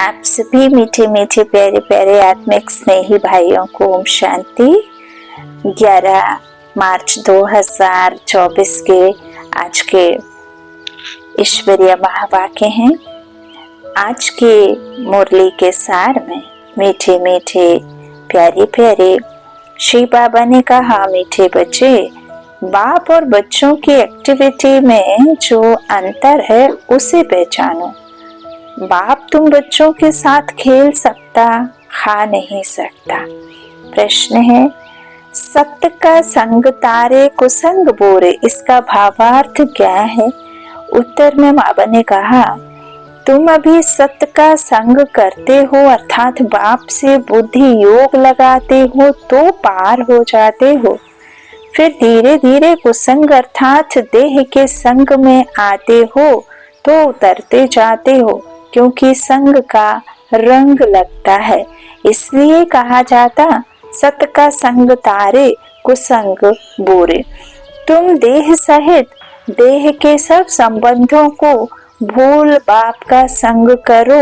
आप सभी मीठे मीठे प्यारे प्यारे आत्मिक स्नेही भाइयों को ओम शांति। 11 मार्च 2024 के आज के ईश्वरीय महावाक्य हैं। आज के मुरली के सार में मीठे मीठे प्यारे प्यारे श्री बाबा ने कहा, मीठे बच्चे, बाप और बच्चों की एक्टिविटी में जो अंतर है उसे पहचानो। बाप तुम बच्चों के साथ खेल सकता, खा नहीं सकता। प्रश्न है, सत्य का संग तारे कुसंग बोरे, इसका भावार्थ क्या है? उत्तर में बाबा ने कहा, तुम अभी सत्य का संग करते हो अर्थात बाप से बुद्धि योग लगाते हो तो पार हो जाते हो। फिर धीरे धीरे कुसंग अर्थात देह के संग में आते हो तो उतरते जाते हो, क्योंकि संग का रंग लगता है। इसलिए कहा जाता, सत्य का संग तारे कुसंग बोरे। तुम देह सहित देह के सब संबंधों को भूल बाप का संग करो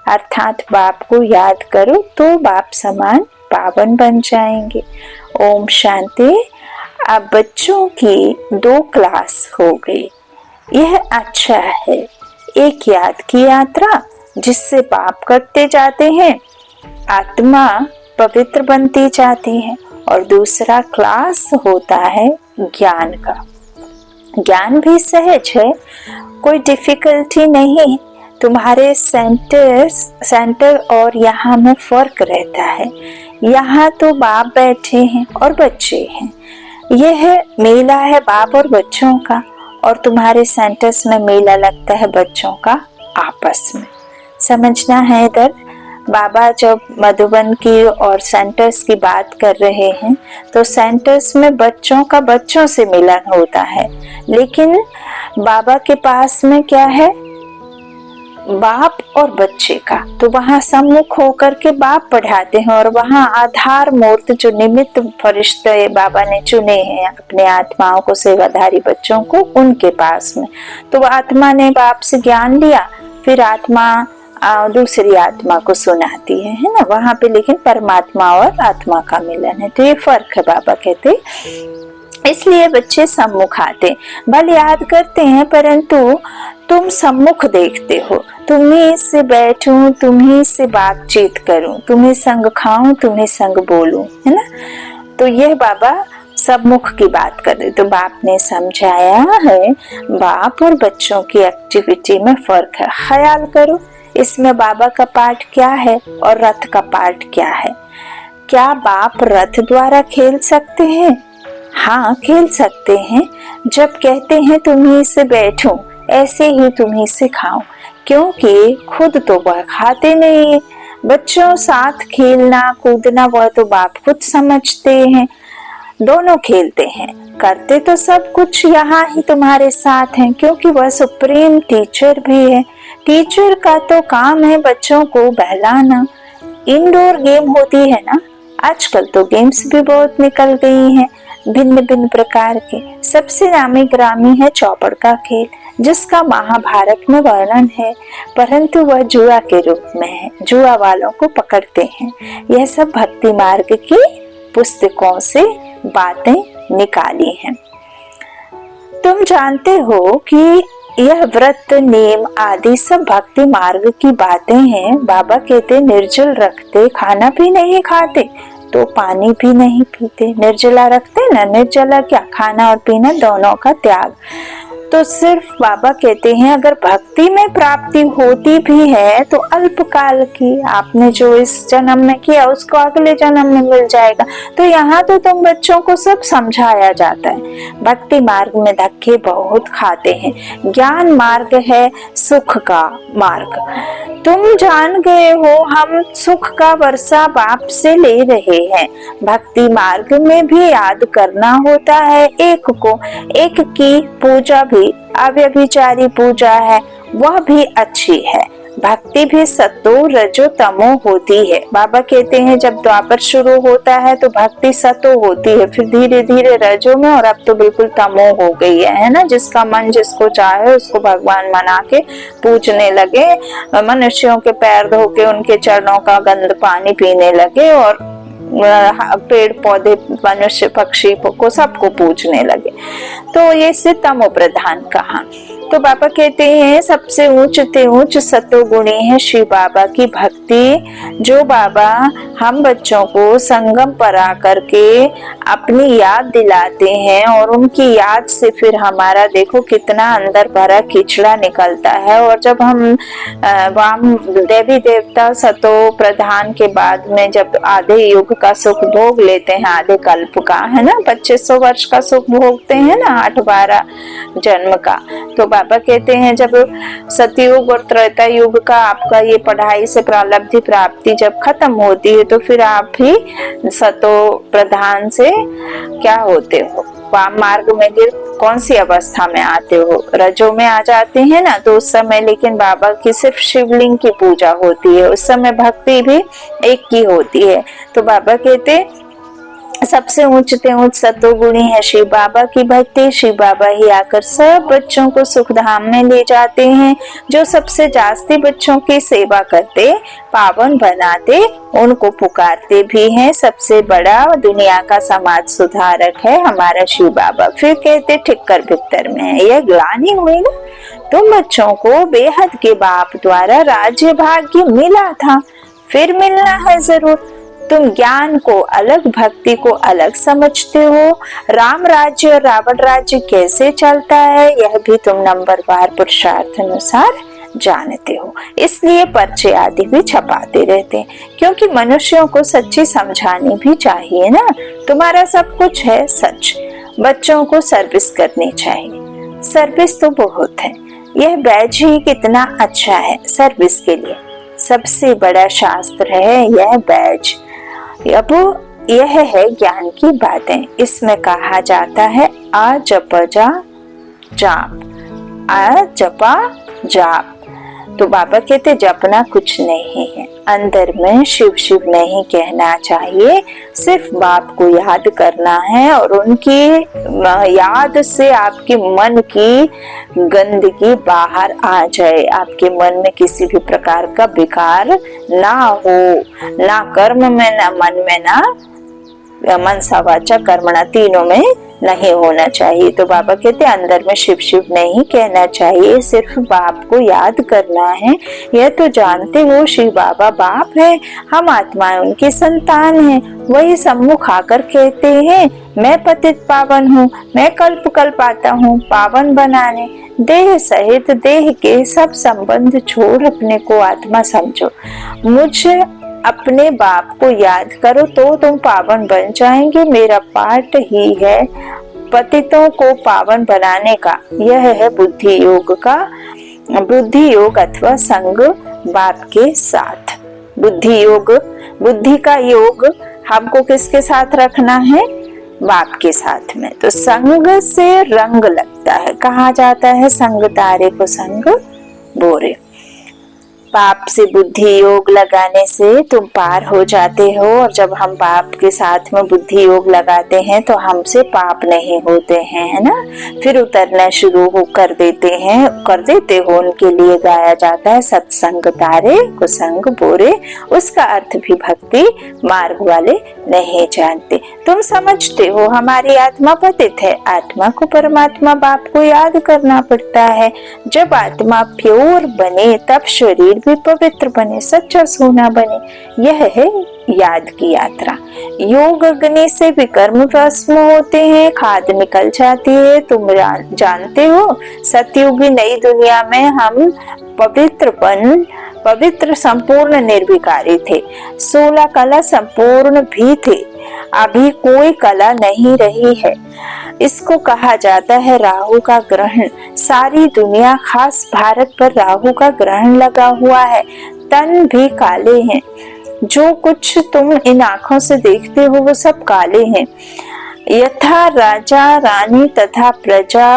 अर्थात बाप को याद करो तो बाप समान पावन बन जाएंगे। ओम शांति। अब बच्चों की 2 क्लास हो गई। यह अच्छा है। एक याद की यात्रा जिससे पाप कटते जाते हैं, आत्मा पवित्र बनती जाती है, और दूसरा क्लास होता है ज्ञान का। ज्ञान भी सहज है, कोई डिफिकल्टी नहीं। तुम्हारे सेंटर और यहाँ में फर्क रहता है। यहाँ तो बाप बैठे हैं और बच्चे हैं। यह मेला है बाप और बच्चों का, और तुम्हारे सेंटर्स में मेला लगता है बच्चों का आपस में। समझना है इधर। बाबा जब मधुबन की और सेंटर्स की बात कर रहे हैं तो सेंटर्स में बच्चों का बच्चों से मिलन होता है, लेकिन बाबा के पास में क्या है? बाप और बच्चे का। तो वहाँ सम्मुख होकर के बाप पढ़ाते हैं, और वहाँ आधार मूर्त जो निमित्त फरिश्ते बाबा ने चुने हैं अपने आत्माओं को, सेवाधारी बच्चों को, उनके पास में। तो आत्मा ने बाप से ज्ञान लिया, फिर आत्मा दूसरी आत्मा को सुनाती है ना वहाँ पे, लेकिन परमात्मा और आत्मा का मिलन है। तो ये फर्क है, बाबा कहते। इसलिए बच्चे सम्मुख आते, भले याद करते हैं, परंतु तुम सम्मुख देखते हो। तुम्ही से बैठूं, तुम्ही से बातचीत करूं, तुम्ही संग खाऊं, तुम्ही संग बोलूं, है ना। तो यह बाबा सम्मुख की बात कर रहे। तो बाप ने समझाया है, बाप और बच्चों की एक्टिविटी में फर्क है। ख्याल करो, इसमें बाबा का पार्ट क्या है और रथ का पार्ट क्या है? क्या बाप रथ द्वारा खेल सकते हैं? हाँ, खेल सकते हैं। जब कहते हैं तुम्ही से बैठो, ऐसे ही तुम्ही से खाओ, क्योंकि खुद तो वह खाते नहीं है। बच्चों साथ खेलना कूदना वह तो बाप खुद समझते हैं। दोनों खेलते हैं, करते तो सब कुछ यहाँ ही तुम्हारे साथ हैं, क्योंकि वह सुप्रीम टीचर भी है। टीचर का तो काम है बच्चों को बहलाना। इंडोर गेम होती है ना, आजकल तो गेम्स भी बहुत निकल गई हैं, भिन्न भिन्न प्रकार के। सबसे नामी ग्रामी है चौपड़ का खेल, जिसका महाभारत में वर्णन है, परंतु वह जुआ के रूप में है। जुआ वालों को पकड़ते हैं। यह सब भक्ति मार्ग की पुस्तकों से बातें निकाली हैं। तुम जानते हो कि यह व्रत नेम आदि सब भक्ति मार्ग की बातें हैं। बाबा कहते निर्जल रखते, खाना भी नहीं खाते तो पानी भी नहीं पीते। निर्जला रखते ना, निर्जला क्या, खाना और पीना दोनों का त्याग। तो सिर्फ बाबा कहते हैं अगर भक्ति में प्राप्ति होती भी है तो अल्पकाल की, आपने जो इस जन्म में किया उसको अगले जन्म में मिल जाएगा। तो यहाँ तो तुम बच्चों को सब समझाया जाता है। भक्ति मार्ग में धक्के बहुत खाते हैं। ज्ञान मार्ग है सुख का मार्ग। तुम जान गए हो हम सुख का वर्षा बाप से ले रहे हैं। भक्ति मार्ग में भी याद करना होता है एक को। एक की पूजा भी अव्यभिचारी पूजा है, वह भी अच्छी है। भक्ति भी सतो रजो तमो होती है। बाबा कहते हैं जब द्वापर शुरू होता है तो भक्ति सतो होती है, फिर धीरे धीरे रजो में, और अब तो बिल्कुल तमो हो गई है ना। जिसका मन जिसको चाहे उसको भगवान मना के पूजने लगे, मनुष्यों के पैर धो के उनके चरणों का गंद पानी पीने लगे, और पेड़ पौधे मनुष्य पक्षी को सबको पूजने लगे। तो ये से तमो प्रधान कहा। तो बाबा कहते हैं सबसे ऊंच सतोगुणी है शिव बाबा की भक्ति, जो बाबा हम बच्चों को संगम पर आकर के अपनी याद दिलाते हैं, और उनकी याद से फिर हमारा देखो कितना अंदर भरा खिचड़ा निकलता है। और जब हम वाम देवी देवता सतो प्रधान के बाद में जब आधे युग का सुख भोग लेते हैं, आधे कल्प का है ना, 2500 वर्ष का सुख भोगते हैं ना, 8-12 जन्म का, तो बाबा कहते हैं जब सतयुग और त्रेता युग का आपका ये पढ़ाई से प्रारब्धि प्राप्ति जब खत्म होती है, तो फिर आप ही सतो प्रधान से क्या होते हो, वाम मार्ग में फिर कौन सी अवस्था में आते हो, रजो में आ जाते हैं ना। तो उस समय लेकिन बाबा की सिर्फ शिवलिंग की पूजा होती है, उस समय भक्ति भी एक की होती है। तो बाबा कहते सबसे ऊंच सतोगुणी है शिव बाबा की भक्ति। शिव बाबा ही आकर सब बच्चों को सुख धाम में ले जाते हैं। जो सबसे जास्ती बच्चों की सेवा करते, पावन बनाते, उनको पुकारते भी हैं। सबसे बड़ा दुनिया का समाज सुधारक है हमारा शिव बाबा। फिर कहते ठिक्कर भिक्तर में है, यह ग्लानि हुई ना, तुम बच्चों को बेहद के बाप द्वारा राज्य भाग्य मिला था, फिर मिलना है जरूर। तुम ज्ञान को अलग, भक्ति को अलग समझते हो। राम राज्य और रावण राज्य कैसे चलता है यह भी तुम नंबरवार पुरुषार्थ अनुसार जानते हो। इसलिए पर्चे आदि भी छपाते रहते हैं, क्योंकि मनुष्यों को सच्ची समझानी भी चाहिए ना। तुम्हारा सब कुछ है सच, बच्चों को सर्विस करनी चाहिए। सर्विस तो बहुत है, यह बैज ही कितना अच्छा है सर्विस के लिए। सबसे बड़ा शास्त्र है यह बैज। अब यह है ज्ञान की बातें। इसमें कहा जाता है आ जपा जाप, आ जपा जाप। तो बाबा कहते जपना कुछ नहीं है, अंदर में शिव शिव नहीं कहना चाहिए, सिर्फ बाप को याद करना है, और उनकी याद से आपके मन की गंदगी बाहर आ जाए, आपके मन में किसी भी प्रकार का विकार ना हो, ना कर्म में, ना मन में, ना मनसा वाचा कर्मणा, तीनों में नहीं होना चाहिए। तो बाबा कहते अंदर में शिव शिव नहीं कहना चाहिए, सिर्फ बाप को याद करना है। यह तो जानते हो शिव बाबा बाप है, हम आत्माएं उनकी संतान हैं। वही सम्मुख आकर कहते हैं मैं पतित पावन हूँ, मैं कल्प कल्प आता हूँ पावन बनाने। देह सहित देह के सब संबंध छोड़ अपने को आत्मा समझो, मुझे अपने बाप को याद करो तो तुम पावन बन जाएंगे। मेरा पाठ ही है पतितों को पावन बनाने का। यह है बुद्धि योग का, बुद्धि योग अथवा संग बाप के साथ। बुद्धि योग, बुद्धि का योग हमको किसके साथ रखना है? बाप के साथ में। तो संग से रंग लगता है, कहा जाता है संग तारे को संग बोरे। बाप से बुद्धि योग लगाने से तुम पार हो जाते हो, और जब हम बाप के साथ में बुद्धि योग लगाते हैं तो हमसे पाप नहीं होते हैं, है ना। फिर उतरना शुरू कर देते हो। उनके लिए गाया जाता है सत्संग तारे कुसंग बोरे। उसका अर्थ भी भक्ति मार्ग वाले नहीं जानते। तुम समझते हो हमारी आत्मा पतित है, आत्मा को परमात्मा बाप को याद करना पड़ता है। जब आत्मा प्योर बने तब शरीर भी पवित्र बने, सच्चा सोना बने। यह है याद की यात्रा। योग अग्नि से विकर्म भस्म होते हैं, खाद निकल जाती है। तुम जानते हो सतयुगी नई दुनिया में हम पवित्र संपूर्ण निर्विकारी थे। 16 कला संपूर्ण भी थे, अभी कोई कला नहीं रही है। इसको कहा जाता है राहु का ग्रहण। सारी दुनिया खास भारत पर राहु का ग्रहण लगा हुआ है। तन भी काले हैं, जो कुछ तुम इन आंखों से देखते हो वो सब काले हैं। यथा राजा रानी तथा प्रजा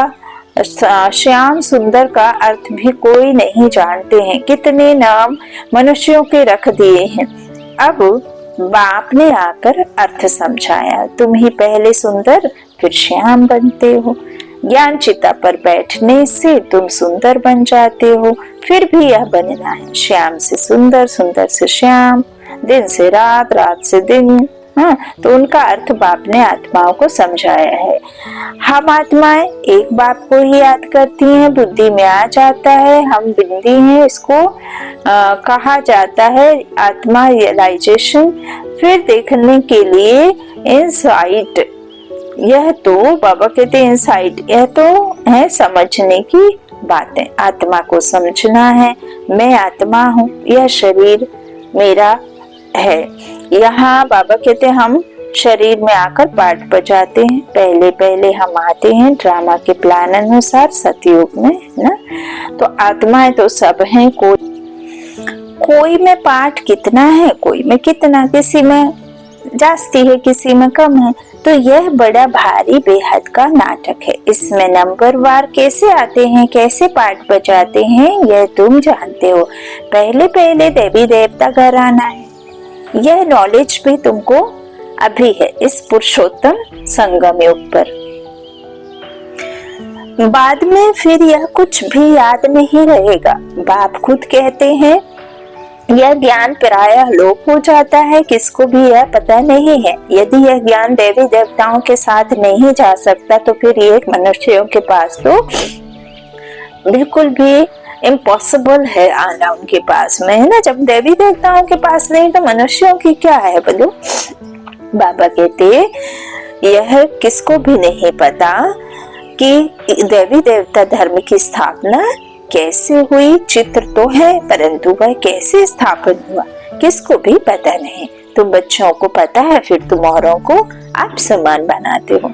श्याम सुंदर का अर्थ भी कोई नहीं जानते हैं। कितने नाम मनुष्यों के रख दिए हैं। अब बाप ने आकर अर्थ समझाया। तुम ही पहले सुंदर फिर श्याम बनते हो। ज्ञान चिता पर बैठने से तुम सुंदर बन जाते हो। फिर भी यह बनना है, श्याम से सुंदर, सुंदर से श्याम, दिन से रात, रात से दिन। हाँ, तो उनका अर्थ बाप ने आत्माओं को समझाया है। हम आत्माएं एक बाप को ही याद करती हैं, बुद्धि में आ जाता है हम बिंदी हैं, इसको कहा जाता है आत्मा रियलाइजेशन। फिर देखने के लिए इनसाइट, यह तो बाबा कहते हैं इनसाइट, यह तो है समझने की बातें। आत्मा को समझना है, मैं आत्मा हूँ, यह शरीर मेरा है। यहाँ बाबा कहते हैं हम शरीर में आकर पाठ बजाते हैं। पहले पहले हम आते हैं ड्रामा के प्लान अनुसार सतयुग में ना। तो आत्माएं तो सब हैं, कोई में पाठ कितना है, कोई में कितना, किसी में जास्ती है, किसी में कम है। तो यह बड़ा भारी बेहद का नाटक है। इसमें नंबर वार कैसे आते हैं, कैसे पाठ बजाते हैं, यह तुम जानते हो। पहले पहले देवी देवता घर आना है, यह नॉलेज भी तुमको अभी है इस पुरुषोत्तम संगम युग पर। बाद में फिर यह कुछ भी याद नहीं रहेगा। बाप खुद कहते हैं यह ज्ञान प्रायः लोप हो जाता है, किसको भी यह पता नहीं है। यदि यह ज्ञान देवी देवताओं के साथ नहीं जा सकता तो फिर ये मनुष्यों के पास तो बिल्कुल भी इम्पॉसिबल है आना उनके पास में, है ना। जब देवी देवताओं के पास नहीं तो मनुष्यों की क्या है बोलो। बाबा कहते यह किसको भी नहीं पता कि देवी देवता धर्म की स्थापना कैसे हुई। चित्र तो है परंतु वह कैसे स्थापित हुआ किसको भी पता नहीं। तुम बच्चों को पता है, फिर तुम औरों को आप समान बनाते हो।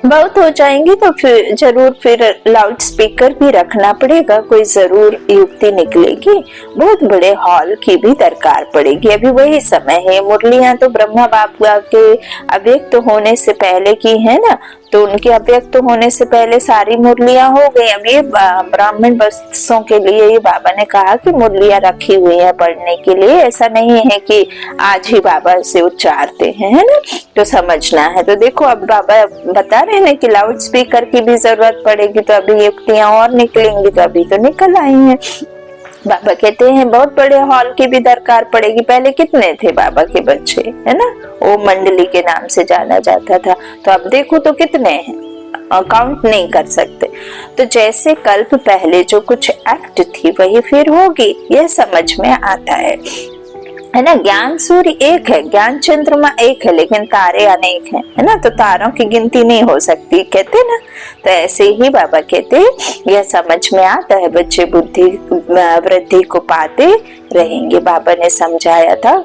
बहुत हो जाएंगे तो फिर जरूर फिर लाउड स्पीकर भी रखना पड़ेगा, कोई जरूर युक्ति निकलेगी। बहुत बड़े हॉल की भी दरकार पड़ेगी। अभी वही समय है। मुरलियां तो ब्रह्मा बाप के अव्यक्त होने से पहले की है ना, तो उनके अव्यक्त होने से पहले सारी मुरलियां हो गई। अब ये ब्राह्मण बच्चों के लिए ये बाबा ने कहा कि मुरलियां रखी हुई है पढ़ने के लिए। ऐसा नहीं है कि आज ही बाबा से उच्चारते हैं, है ना, तो समझना है। तो देखो अब बाबा बता रहे हैं कि लाउड स्पीकर की भी जरूरत पड़ेगी, तो अभी युक्तियां और निकलेंगी, तो अभी तो निकल आई हैं। बाबा कहते हैं बहुत बड़े हॉल की भी दरकार पड़ेगी। पहले कितने थे बाबा के बच्चे, है ना, वो मंडली के नाम से जाना जाता था। तो अब देखो तो कितने हैं, काउंट नहीं कर सकते। तो जैसे कल्प पहले जो कुछ एक्ट थी वही फिर होगी, यह समझ में आता है ना। ज्ञान सूर्य एक है, ज्ञान चंद्रमा एक है, लेकिन तारे अनेक हैं, है ना। तो तारों की गिनती नहीं हो सकती कहते ना। तो ऐसे ही बाबा कहते यह समझ में आता है, बच्चे बुद्धि वृद्धि को पाते रहेंगे। बाबा ने समझाया था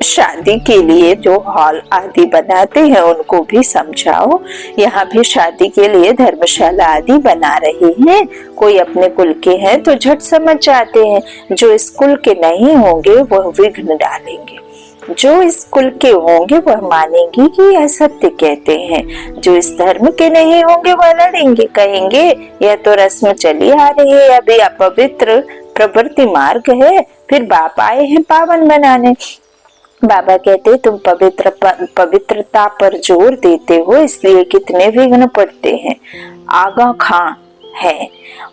शादी के लिए जो हॉल आदि बनाते हैं उनको भी समझाओ। यहाँ भी शादी के लिए धर्मशाला आदि बना रहे हैं। कोई अपने कुल के हैं तो झट समझ जाते हैं, जो इस कुल के नहीं होंगे वह विघ्न डालेंगे। जो इस कुल के होंगे वह मानेंगे कि यह सत्य कहते हैं, जो इस धर्म के नहीं होंगे वह लड़ेंगे, कहेंगे यह तो रस्म चली आ रही है, अभी अपवित्र प्रवृत्ति मार्ग है, फिर बाप आए हैं पावन बनाने। बाबा कहते तुम पवित्रता पर जोर देते हो, इसलिए कितने विघ्न पड़ते हैं। आगा खां है,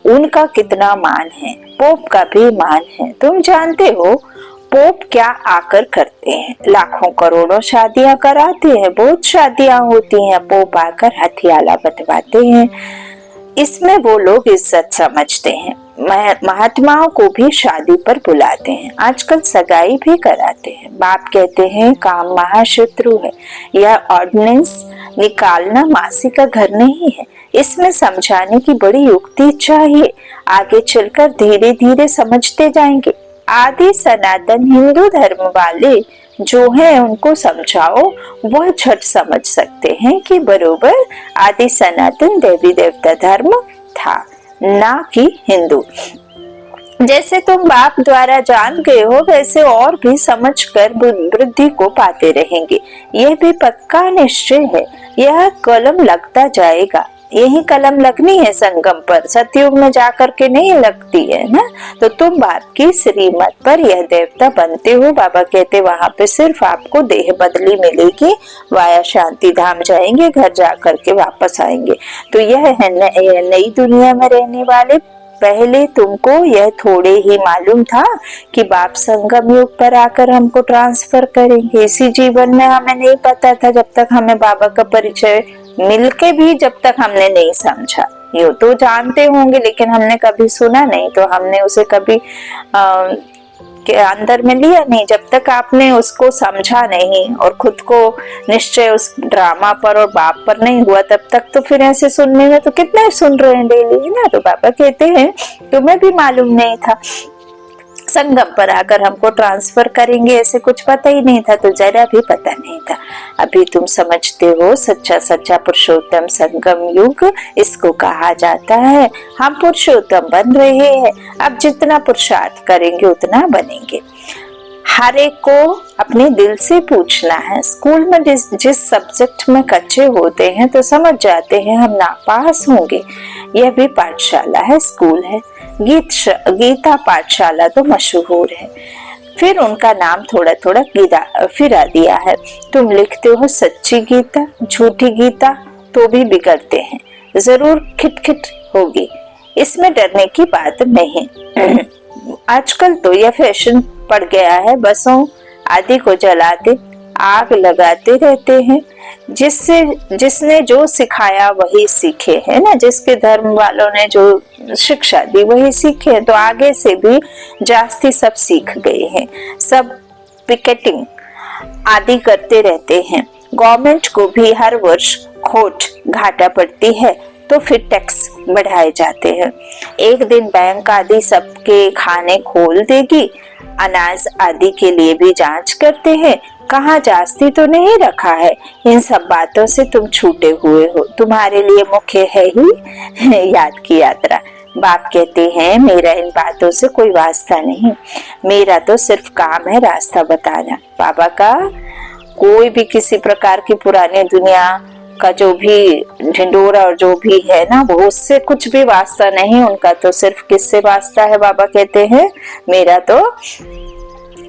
उनका कितना मान है, पोप का भी मान है। तुम जानते हो पोप क्या आकर करते हैं, लाखों करोड़ों शादियां कराते हैं, बहुत शादियां होती हैं। पोप आकर हथियाला बंधवाते हैं, इसमें वो लोग इज्जत समझते हैं। महात्माओं को भी शादी पर बुलाते हैं, आजकल सगाई भी कराते हैं। बाप कहते हैं काम महाशत्रु है, यह ऑर्डिनेंस निकालना मासी का घर नहीं है। इसमें समझाने की बड़ी युक्ति चाहिए, आगे चलकर धीरे धीरे समझते जाएंगे। आदि सनातन हिंदू धर्म वाले जो है उनको समझाओ, वह झट समझ सकते हैं कि बरोबर आदि सनातन देवी देवता धर्म था, ना कि हिंदू। जैसे तुम बाप द्वारा जान गए हो वैसे और भी समझकर वृद्धि को पाते रहेंगे। यह भी पक्का निश्चय है, यह कलम लगता जाएगा। यही कलम लगनी है संगम पर, सतयुग में जाकर के नहीं लगती है ना। तो तुम बाप की श्रीमत पर यह देवता बनते हो। बाबा कहते वहां पे सिर्फ आपको देह बदली मिलेगी, वाया शांति धाम जाएंगे, घर जाकर के वापस आएंगे। तो यह है नई दुनिया में रहने वाले। पहले तुमको यह थोड़े ही मालूम था कि बाप संगम युग पर आकर हमको ट्रांसफर करेंगे। इसी जीवन में हमें नहीं पता था, जब तक हमें बाबा का परिचय मिलके भी जब तक हमने नहीं समझा। ये तो जानते होंगे लेकिन हमने कभी सुना नहीं, तो हमने उसे कभी के अंदर में लिया नहीं। जब तक आपने उसको समझा नहीं और खुद को निश्चय उस ड्रामा पर और बाप पर नहीं हुआ, तब तक तो फिर ऐसे सुनने में तो कितने सुन रहे हैं डेली, है ना। तो बाबा कहते हैं तुम्हें भी मालूम नहीं था संगम पर आकर हमको ट्रांसफर करेंगे, ऐसे कुछ पता ही नहीं था, तो जरा भी पता नहीं था। अभी तुम समझते हो सच्चा सच्चा पुरुषोत्तम संगम युग इसको कहा जाता है। हम पुरुषोत्तम बन रहे हैं, अब जितना पुरुषार्थ करेंगे उतना बनेंगे। हर एक को अपने दिल से पूछना है। स्कूल में जिस सब्जेक्ट में कच्चे होते हैं तो समझ जाते हैं हम नापास होंगे। यह भी पाठशाला है, स्कूल है। गीता पाठशाला तो मशहूर है, फिर उनका नाम थोड़ा थोड़ा फिरा दिया है। तुम लिखते हो सच्ची गीता, झूठी गीता तो भी बिगड़ते हैं, जरूर खिटखिट होगी, इसमें डरने की बात नहीं। आजकल तो यह फैशन पड़ गया है, बसों आदि को जलाते आग लगाते रहते हैं। जिसने जो सिखाया वही सीखे, है ना। जिसके धर्म वालों ने जो शिक्षा दी वही सीखे, तो आगे से भी जास्ती सब सीख गए हैं। सब पिकेटिंग आदि करते रहते हैं। गवर्नमेंट को भी हर वर्ष खोट घाटा पड़ती है, तो फिर टैक्स बढ़ाए जाते हैं। एक दिन बैंक आदि सबके खाने खोल देगी। अनाज आदि के लिए भी जांच करते हैं, कहाँ जास्ती तो नहीं रखा है। इन सब बातों से तुम छूटे हुए हो, तुम्हारे लिए मुख्य है ही याद की यात्रा। बाप कहते हैं मेरा इन बातों से कोई वास्ता नहीं, मेरा तो सिर्फ काम है रास्ता बताना। बाबा का कोई भी किसी प्रकार की पुरानी दुनिया का जो भी ढिंडोरा और जो भी है ना, वो उससे कुछ भी वास्ता नहीं। उनका तो सिर्फ किससे वास्ता है। बाबा कहते हैं मेरा तो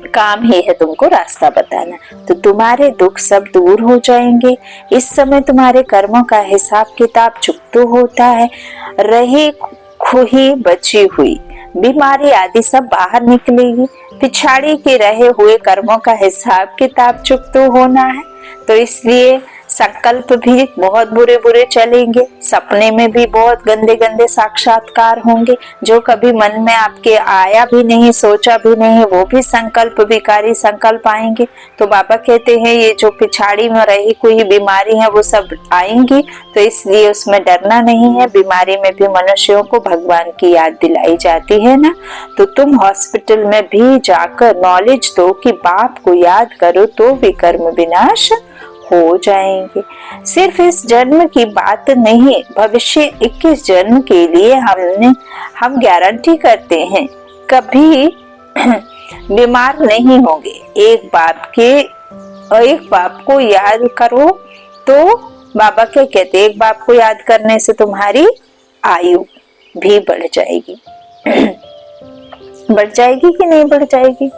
काम ही है तुमको रास्ता बताना। तो तुम्हारे दुख सब दूर हो जाएंगे। इस समय तुम्हारे कर्मों का हिसाब किताब चुकता होता है। रही खुही बची हुई बीमारी आदि सब बाहर निकलेगी। पिछाड़ी के रहे हुए कर्मों का हिसाब किताब चुकता होना है। तो इसलिए संकल्प भी बहुत बुरे बुरे चलेंगे, सपने में भी बहुत गंदे गंदे साक्षात्कार होंगे, जो कभी मन में आपके आया भी नहीं, सोचा भी नहीं, वो भी संकल्प विकारी संकल्प आएंगे। तो बाबा कहते हैं ये जो पिछाड़ी में रही कोई बीमारी है वो सब आएंगी, तो इसलिए उसमें डरना नहीं है। बीमारी में भी मनुष्यों को भगवान की याद दिलाई जाती है ना। तो तुम हॉस्पिटल में भी जाकर नॉलेज दो कि बाप को याद करो तो भी कर्म विनाश हो जाएंगे। सिर्फ इस जन्म की बात नहीं, भविष्य 21 जन्म के लिए हम गारंटी करते हैं कभी बीमार नहीं होंगे। एक बाप को याद करो तो बाबा क्या कहते, एक बाप को याद करने से तुम्हारी आयु भी बढ़ जाएगी। बढ़ जाएगी कि नहीं बढ़ जाएगी?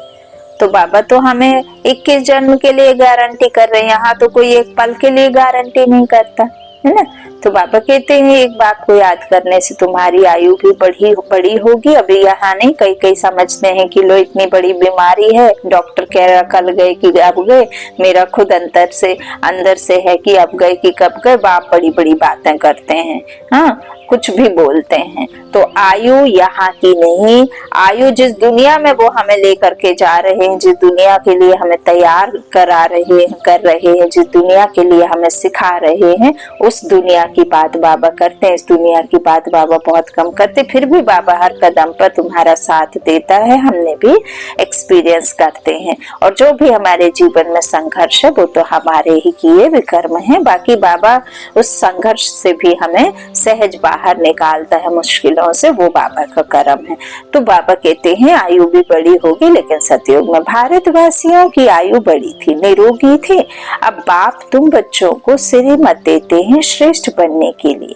तो बाबा तो हमें 21 जन्म के लिए गारंटी कर रहे हैं, यहाँ तो कोई एक पल के लिए गारंटी नहीं करता, है ना। तो बाबा कहते हैं एक बात को याद करने से तुम्हारी आयु भी बड़ी होगी। अभी यहाँ नहीं, कई समझते हैं कि लो इतनी बड़ी बीमारी है, डॉक्टर कह रहा कल गए कि अब गए, मेरा खुद अंदर से है कि अब गए कि कब गए। बाप बड़ी बड़ी बातें करते हैं, हाँ कुछ भी बोलते हैं। तो आयु यहाँ की नहीं, आयु जिस दुनिया में वो हमें लेकर के जा रहे हैं, जिस दुनिया के लिए हमें तैयार कर रहे हैं, जिस दुनिया के लिए हमें सिखा रहे हैं, उस दुनिया की बात बाबा करते हैं। इस दुनिया की बात बाबा बहुत कम करते, फिर भी बाबा हर कदम पर तुम्हारा साथ देता है। हमने भी एक्सपीरियंस करते हैं, और जो भी हमारे जीवन में संघर्ष है वो तो हमारे ही किए विकर्म है। बाकी बाबा उस संघर्ष से भी हमें सहज बाहर बाहर निकालता है मुश्किलों से, वो बाबा का कर्म है। तो बाबा कहते हैं आयु भी बड़ी होगी, लेकिन सतयुग में भारतवासियों की आयु बड़ी थी, निरोगी थे। अब बाप तुम बच्चों को श्रीमत देते हैं श्रेष्ठ बनने के लिए।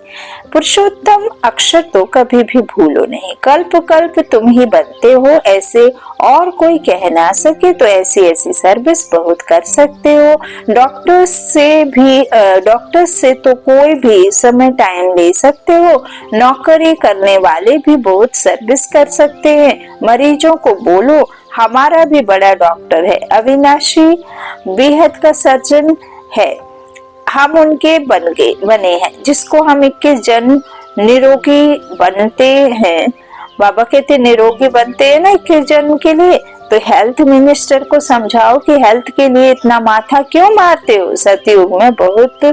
पुरुषोत्तम अक्षर तो कभी भी भूलो नहीं, कल्प कल्प तुम ही बनते हो, ऐसे और कोई कह ना सके। तो ऐसी ऐसी सर्विस बहुत कर सकते हो। डॉक्टर से तो कोई भी समय टाइम ले सकते हो। नौकरी करने वाले भी बहुत सर्विस कर सकते हैं। मरीजों को बोलो हमारा भी बड़ा डॉक्टर है, अविनाशी बेहद का सर्जन है, हम उनके बने हैं। जिसको हम 21 जन निरोगी बनते हैं, बाबा कहते निरोगी बनते हैं ना 21 जन के लिए। तो हेल्थ मिनिस्टर को समझाओ कि हेल्थ के लिए इतना माथा क्यों मारते हो। सतयुग में बहुत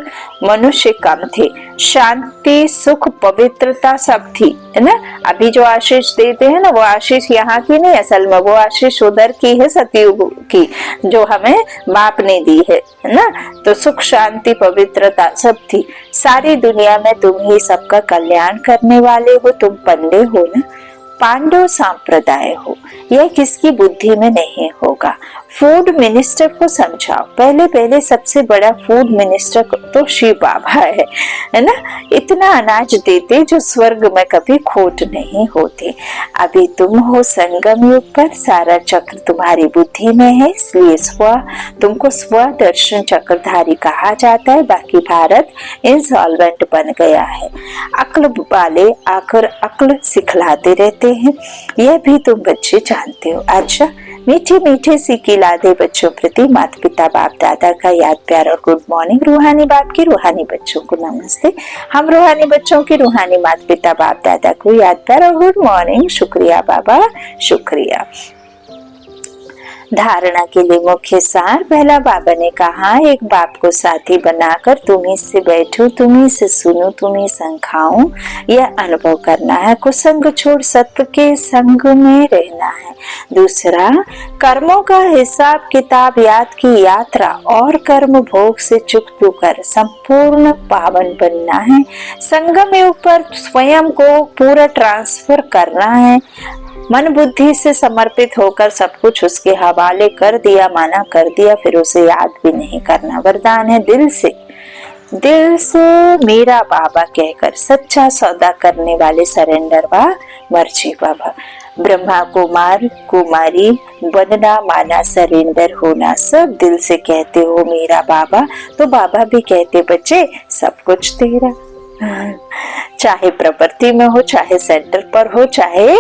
मनुष्य कम थे, शांति सुख पवित्रता सब थी, है ना। अभी जो आशीष देते हैं ना, वो आशीष यहाँ की नहीं, असल में वो आशीष उधर की है, सतयुग की, जो हमें बाप ने दी है ना। तो सुख शांति पवित्रता सब थी। सारी दुनिया में तुम ही सबका कल्याण करने वाले हो, तुम पंडे हो ना, पांडव संप्रदाय हो, यह किसकी बुद्धि में नहीं होगा। फूड मिनिस्टर को समझाओ, पहले सबसे बड़ा फूड मिनिस्टर तो शिव बाबा है ना। इतना अनाज देते जो स्वर्ग में कभी खोट नहीं होते। अभी तुम हो संगम युग पर, सारा चक्र तुम्हारी बुद्धि में है, इसलिए तुमको स्व दर्शन चक्रधारी कहा जाता है। बाकी भारत इंसॉल्वेंट बन गया है। अक्ल वाले आकर अक्ल सिखलाते रहते हैं, यह भी तुम बच्चे जानते हो। अच्छा, मीठे मीठे सी खिलाते बच्चों प्रति माता पिता बाप दादा का याद प्यार और गुड मॉर्निंग। रूहानी बाप की रूहानी बच्चों को नमस्ते। हम रूहानी बच्चों की रूहानी माता पिता बाप दादा को याद प्यार और गुड मॉर्निंग। शुक्रिया बाबा, शुक्रिया। धारणा के लिए मुख्य सार। पहला, बाबा ने कहा एक बाप को साथी बनाकर तुम ही से बैठो, तुम ही से सुनो, तुम ही संग खाऊं, यह अनुभव करना है। कुसंग छोड़ सत्य के संग में रहना है। दूसरा, कर्मों का हिसाब किताब याद की यात्रा और कर्म भोग से चुक्त कर संपूर्ण पावन बनना है। संगम योग पर स्वयं को पूरा ट्रांसफर करना है। मन बुद्धि से समर्पित होकर सब कुछ उसके हवाले कर दिया, माना कर दिया, फिर उसे याद भी नहीं करना। वरदान है दिल से मेरा बाबा कहकर सच्चा सौदा करने वाले सरेंडर व मर्जी बाबा। ब्रह्मा कुमार कुमारी बनना, माना, सरेंडर होना, सब दिल से कहते हो मेरा बाबा। तो बाबा भी कहते बच्चे सब कुछ तेरा, चाहे प्रॉपर्टी में हो, चाहे सेंटर पर हो, चाहे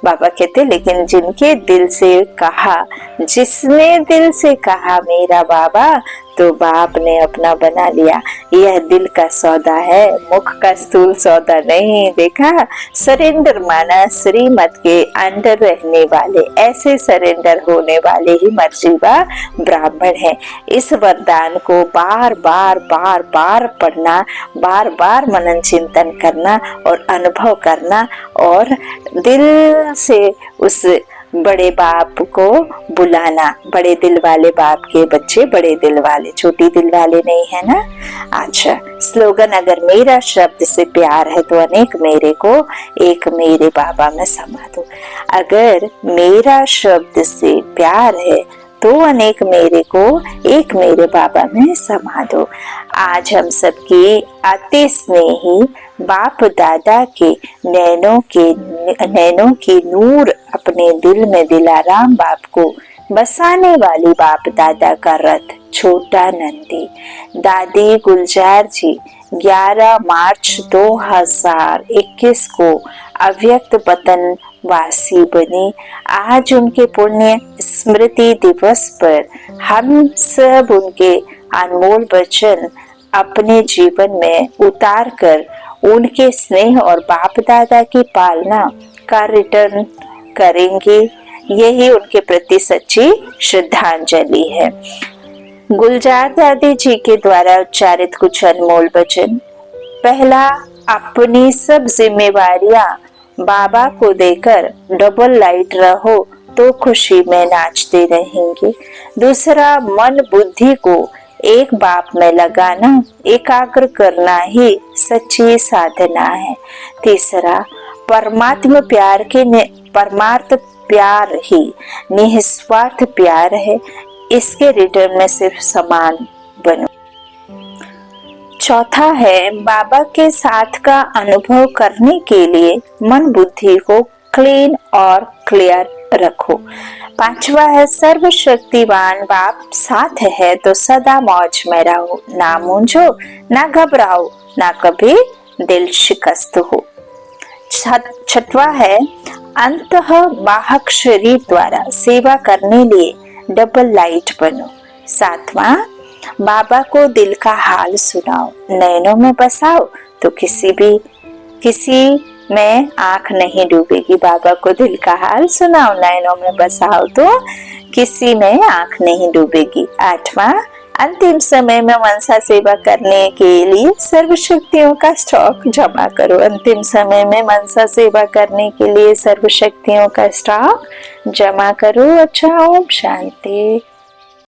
बाबा कहते, लेकिन जिनके दिल से कहा, जिसने दिल से कहा मेरा बाबा, तो बाप ने अपना बना लिया। यह दिल का सौदा है, मुख का स्थूल सौदा नहीं। देखा, सरेंडर माना श्रीमत के अंडर रहने वाले, ऐसे सरेंडर होने वाले ही मर्जीवा ब्राह्मण है। इस वरदान को बार बार पढ़ना, बार बार मनन चिंतन करना और अनुभव करना, और दिल से उस बड़े बाप को बुलाना। बड़े दिल वाले बाप के बच्चे बड़े दिल वाले, छोटी दिल वाले नहीं है ना। अच्छा, स्लोगन, अगर मेरा शब्द से प्यार है तो अनेक मेरे को एक मेरे बाबा में समा दो। अगर मेरा शब्द से प्यार है तो अनेक मेरे को एक मेरे बाबा में समा दो। आज हम सबके अति स्नेही बाप दादा के नैनों की नूर अपने दिल में दिलाराम बाप को बसाने वाली बाप दादा का रथ छोटा नंदी दादी गुलजार जी 11 मार्च 2021 को अव्यक्त पतन वासी बनी। आज उनके पुण्य स्मृति दिवस पर हम सब उनके अनमोल वचन अपने जीवन में उतार कर उनके स्नेह और बाप दादा की पालना का रिटर्न करेंगे। यही उनके प्रति सच्ची श्रद्धांजलि है। गुलजार दादी जी के द्वारा उच्चारित कुछ अनमोल वचन। पहला, अपनी सब जिम्मेवारियां बाबा को देकर डबल लाइट रहो तो खुशी में नाचते रहेंगे। दूसरा, मन बुद्धि को एक बाप में लगाना, एकाग्र करना ही सच्ची साधना है। तीसरा, परमार्थ प्यार ही निस्वार्थ प्यार है। इसके रिटर्न में सिर्फ समान बनो। चौथा है, बाबा के साथ का अनुभव करने के लिए मन बुद्धि को क्लीन और क्लियर रखो। पांचवा है, सर्वशक्तिवान बाप साथ है तो सदा मौज में रहो, ना मूंझो, ना घबराओ, ना कभी दिल शिकस्त हो। छठवा है, अंतः बाहक शरीर द्वारा सेवा करने लिए डबल लाइट बनो। सातवां, बाबा को दिल का हाल सुनाओ, नैनों में बसाओ तो किसी में आंख नहीं डूबेगी। बाबा को दिल का हाल सुनाओ, नैनों में बसाओ तो किसी में आंख नहीं डूबेगी। आठवां, अंतिम समय में मनसा सेवा करने के लिए सर्व शक्तियों का स्टॉक जमा करो। अंतिम समय में मनसा सेवा करने के लिए सर्व शक्तियों का स्टॉक जमा करो। अच्छा, ओम शांति।